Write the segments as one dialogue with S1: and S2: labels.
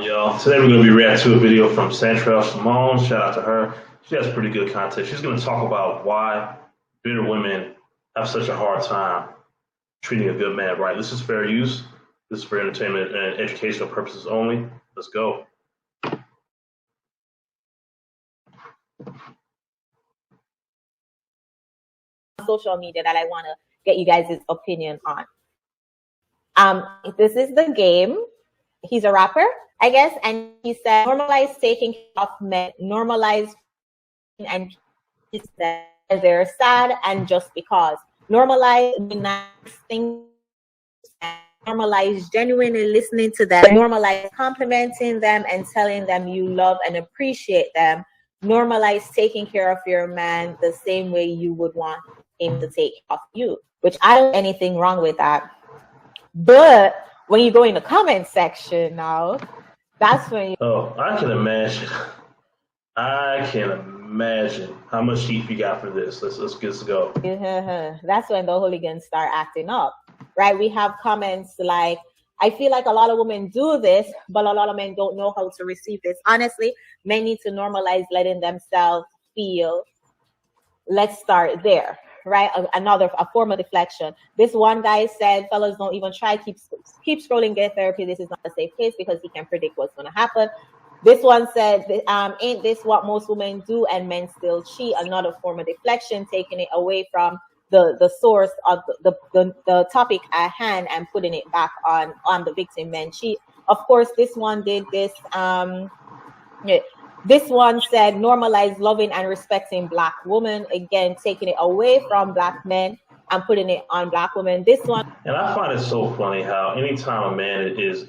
S1: y'all? Today we're going to be reacting to a video from Santrell Simone. Shout out to her. She has pretty good content. She's going to talk about why bitter women have such a hard time treating a good man right. This is fair use. This is for entertainment and educational purposes only. Let's go.
S2: Social media that I want to get you guys' opinion on. This is The Game. He's a rapper, I guess, and he said, normalize taking care of men, normalize and they're sad and just because. Normalize the nice things, normalize genuinely listening to them, normalize complimenting them and telling them you love and appreciate them. Normalize taking care of your man the same way you would want him to take care of you, which I don't see anything wrong with that. But when you go in the comment section now, that's when you...
S1: Oh, I can imagine. I can imagine how much heat you got for this. Let's go.
S2: That's when the hooligans start acting up, right? We have comments like, I feel like a lot of women do this, but a lot of men don't know how to receive this. Honestly, men need to normalize letting themselves feel. Let's start there, right? A form of deflection. This one guy said, fellas, don't even try. Keep scrolling, get therapy. This is not a safe case because he can predict what's going to happen. This one said, ain't this what most women do and men still cheat? Another form of deflection, taking it away from the source of the topic at hand and putting it back on the victim, men cheat. Of course, this one did this. This one said, normalize loving and respecting Black women. Again, taking it away from Black men and putting it on Black women. This one.
S1: And I find it so funny how anytime a man is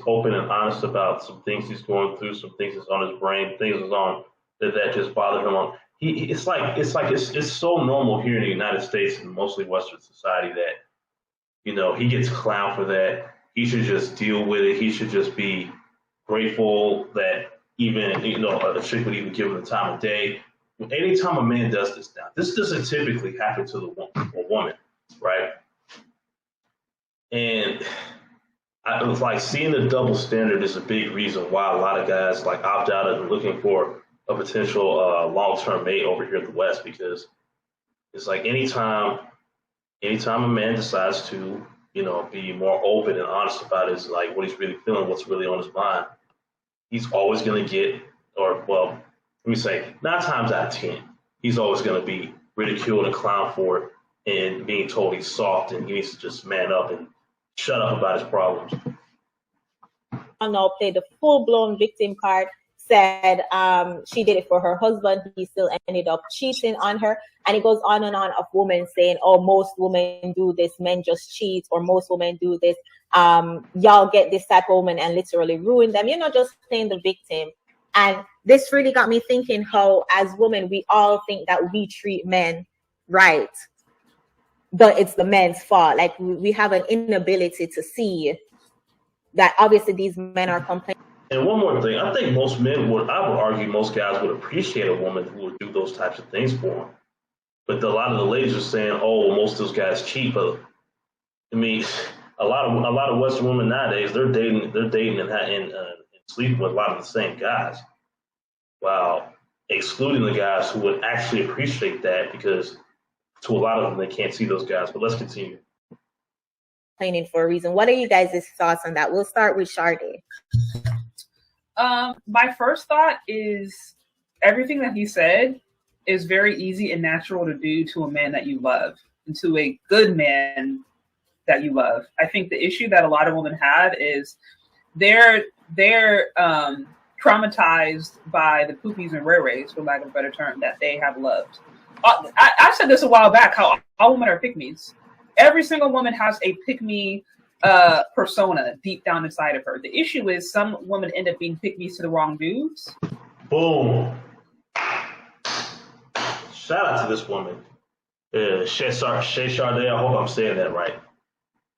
S1: open and honest about some things he's going through, some things that's on his brain, things that's on that just bother him on. It's so normal here in the United States and mostly Western society that, you know, he gets clowned for that. He should just deal with it. He should just be grateful that even, you know, a chick would even give him the time of day. Anytime a man does this now, this doesn't typically happen to a woman, right? And I was like, seeing the double standard is a big reason why a lot of guys like opt out of looking for a potential long-term mate over here in the West, because it's like anytime a man decides to, you know, be more open and honest about his, like, what he's really feeling, what's really on his mind, he's always going to get, or, well, let me say, 9 times out of 10, he's always going to be ridiculed and clowned for it and being told he's soft and he needs to just man up and shut up about his problems.
S2: Now played the full-blown victim card, said she did it for her husband. He still ended up cheating on her. And it goes on and on of women saying, oh, most women do this, men just cheat, or most women do this. Y'all get this type of woman and literally ruin them. You're not just playing the victim. And this really got me thinking how, as women, we all think that we treat men right, but it's the men's fault. Like, we have an inability to see that obviously these men are complaining.
S1: And one more thing, I think most men would, I would argue most guys would appreciate a woman who would do those types of things for them. But a lot of the ladies are saying, oh, well, most of those guys cheat. But I mean, a lot of Western women nowadays, they're dating and sleeping with a lot of the same guys, while excluding the guys who would actually appreciate that, because to a lot of them, they can't see those guys. But let's continue.
S2: Complaining for a reason. What are you guys' thoughts on that? We'll start with Sade.
S3: My first thought is everything that he said is very easy and natural to do to a man that you love, and to a good man that you love. I think the issue that a lot of women have is they're traumatized by the poopies and rays, for lack of a better term, that they have loved. I said this a while back, how all women are pick-me's. Every single woman has a pick-me persona deep down inside of her. The issue is some women end up being pick-me's to the wrong dudes.
S1: Boom. Shout out to this woman, Shay Sade. I hope I'm saying that right.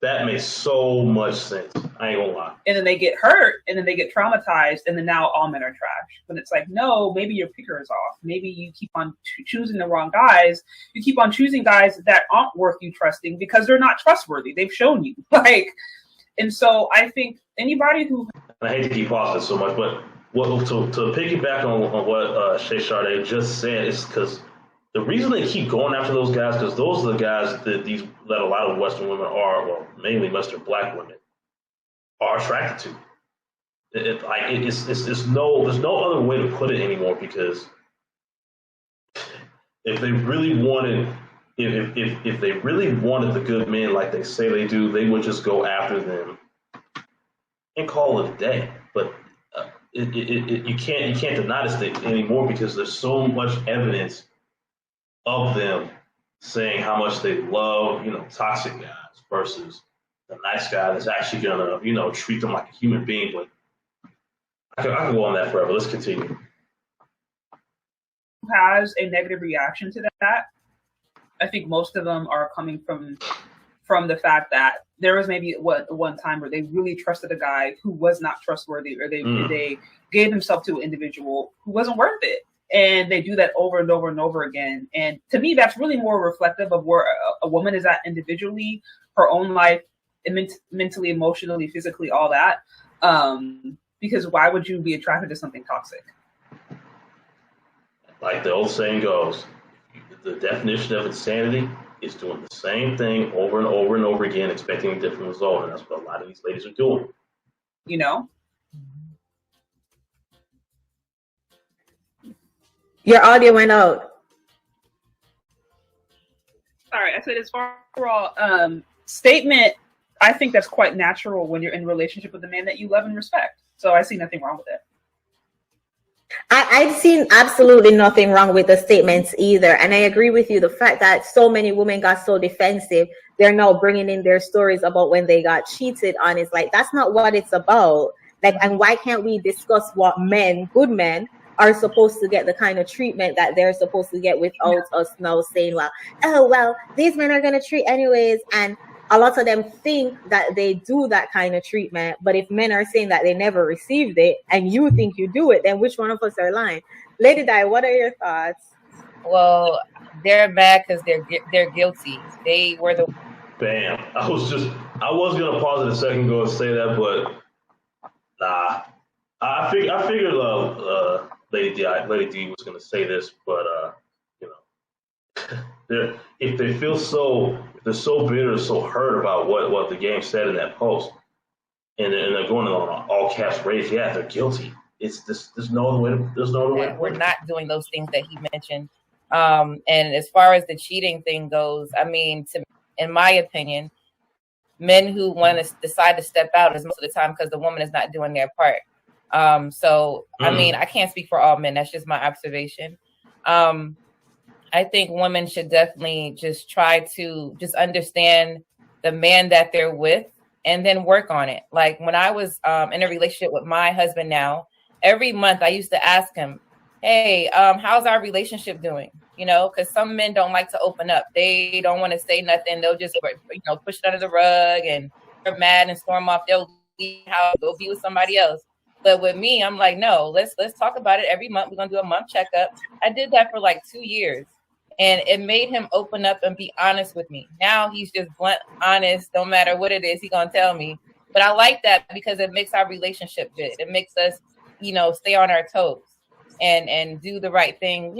S1: That makes so much sense. I ain't gonna lie.
S3: And then they get hurt, and then they get traumatized, and then now all men are trash. But it's like, no, maybe your picker is off. Maybe you keep on choosing the wrong guys. You keep on choosing guys that aren't worth you trusting because they're not trustworthy. They've shown you. Like, And so I think anybody who
S1: I hate to keep pausing so much, but to piggyback on what Shay Sade just said is because the reason they keep going after those guys, because those are the guys that a lot of Western women are, well, mainly Western black women, are attracted to. There's no other way to put it anymore, because if they really wanted if they really wanted the good men like they say they do, they would just go after them and call it a day. But you can't deny this thing anymore, because there's so much evidence of them saying how much they love, toxic guys versus the nice guy that's actually gonna, treat them like a human being. But I can go on that forever. Let's continue.
S3: has a negative reaction to that, I think most of them are coming from the fact that there was maybe one time where they really trusted a guy who was not trustworthy, or they gave themselves to an individual who wasn't worth it. And they do that over and over and over again. And to me, that's really more reflective of where a woman is at individually, her own life, mentally, emotionally, physically, all that. Because why would you be attracted to something toxic?
S1: Like the old saying goes, the definition of insanity is doing the same thing over and over and over again, expecting a different result. And that's what a lot of these ladies are doing.
S2: Your audio went out.
S3: Sorry, I said as far as statement, I think that's quite natural when you're in a relationship with a man that you love and respect. So I see nothing wrong with it.
S2: I've seen absolutely nothing wrong with the statements either. And I agree with you. The fact that so many women got so defensive, they're now bringing in their stories about when they got cheated on. It's like, that's not what it's about. Like, and why can't we discuss what good men, are supposed to get the kind of treatment that they're supposed to get without us now saying, well, these men are going to treat anyways. And a lot of them think that they do that kind of treatment. But if men are saying that they never received it and you think you do it, then which one of us are lying? Lady Di, what are your thoughts?
S4: Well, they're mad because they're guilty. They were the...
S1: Bam. I was going to pause it a second ago and say that, but nah. I figured Lady D was going to say this, but if they're so bitter, so hurt about what the game said in that post, and they're going on all caps rage, yeah, they're guilty. There's no other way.
S4: We're not doing those things that he mentioned. And as far as the cheating thing goes, I mean, in my opinion, men who want to decide to step out is most of the time because the woman is not doing their part. I mean, I can't speak for all men. That's just my observation. I think women should definitely just try to just understand the man that they're with and then work on it. Like when I was in a relationship with my husband now, every month I used to ask him, hey, how's our relationship doing? Because some men don't like to open up. They don't want to say nothing. They'll just, push it under the rug and they're mad and storm off. They'll leave house, go be with somebody else. But with me, I'm like, no, let's talk about it every month. We're going to do a month checkup. I did that for like 2 years. And it made him open up and be honest with me. Now he's just blunt, honest. No matter what it is, he's going to tell me. But I like that because it makes our relationship good. It makes us, stay on our toes and do the right thing,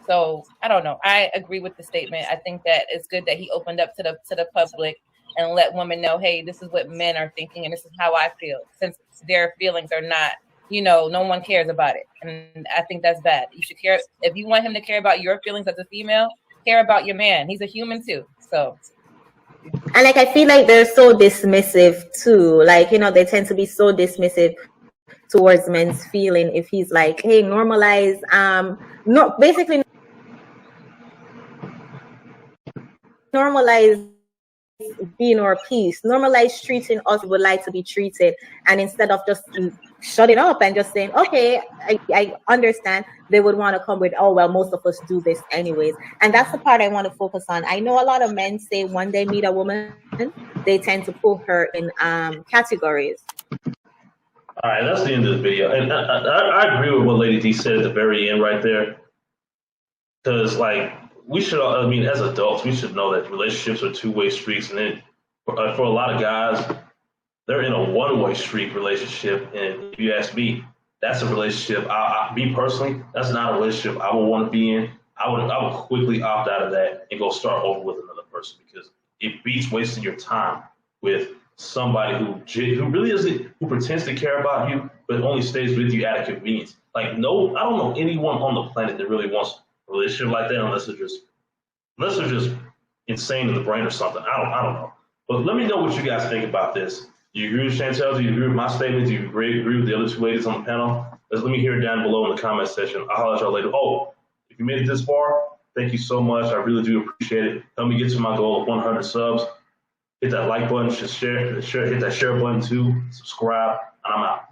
S4: So I don't know. I agree with the statement. I think that it's good that he opened up to the public and let women know, hey, this is what men are thinking and this is how I feel. Since their feelings are not, no one cares about it. And I think that's bad. You should care. If you want him to care about your feelings as a female, care about your man. He's a human too. So.
S2: And I feel like they're so dismissive too. They tend to be so dismissive towards men's feeling. If he's like, hey, normalize, normalize being our peace, normalize treating us would like to be treated, and instead of just shutting up and just saying, okay, I understand, they would want to come with, oh well, most of us do this anyways. And that's the part I want to focus on. I know a lot of men say when they meet a woman, they tend to put her in categories.
S1: All right, that's the end of the video, and I agree with what Lady D said at the very end right there, because we should, as adults, we should know that relationships are two-way streets. And then for a lot of guys, they're in a one-way streak relationship. And if you ask me, that's a relationship. Me personally, that's not a relationship I would want to be in. I would quickly opt out of that and go start over with another person because it beats wasting your time with somebody who really isn't, who pretends to care about you, but only stays with you out of convenience. Like, no, I don't know anyone on the planet that really wants a relationship like that unless they're just insane in the brain or something. I don't know. But let me know what you guys think about this. Do you agree with Chantel? Do you agree with my statement? Do you agree with the other two ladies on the panel? Let me hear it down below in the comment section. I'll holler at y'all later. Oh, if you made it this far, thank you so much. I really do appreciate it. Help me get to my goal of 100 subs. Hit that like button, hit that share button too, subscribe, and I'm out.